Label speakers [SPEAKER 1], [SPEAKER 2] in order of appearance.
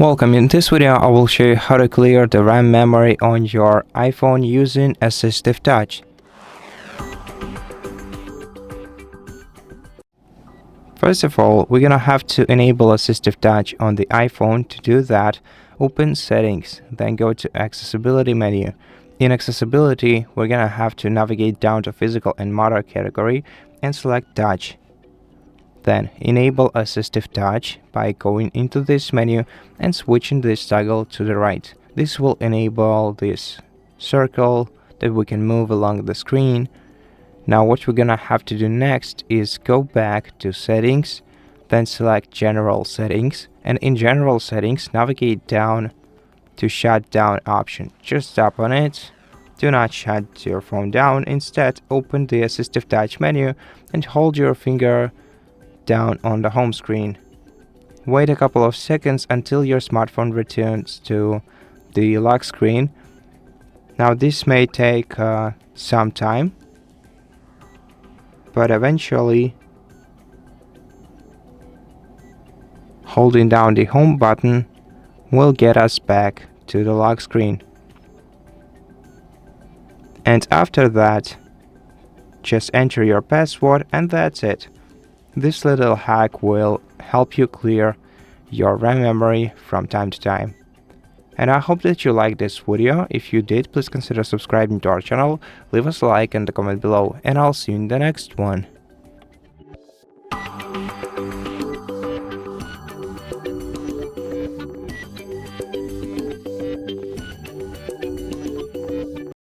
[SPEAKER 1] Welcome. In this video, I will show you how to clear the RAM memory on your iPhone using Assistive Touch. First of all, we're gonna have to enable Assistive Touch on the iPhone. To do that, open Settings, then go to Accessibility menu. In Accessibility, we're gonna have to navigate down to Physical and Motor category and select Touch. Then enable Assistive Touch by going into this menu and switching this toggle to the right. This will enable this circle that we can move along the screen. Now what we're gonna have to do next is go back to Settings, then select General Settings, and in General Settings navigate down to Shutdown option. Just tap on it. Do not shut your phone down. Instead, open the Assistive Touch menu and hold your finger down on the home screen. Wait a couple of seconds until your smartphone returns to the lock screen. Now this may take some time, but eventually holding down the home button will get us back to the lock screen. And after that, just enter your password and that's it. This little hack will help you clear your RAM memory from time to time. And I hope that you liked this video. If you did, please consider subscribing to our channel, leave us a like and a comment below, and I'll see you in the next one.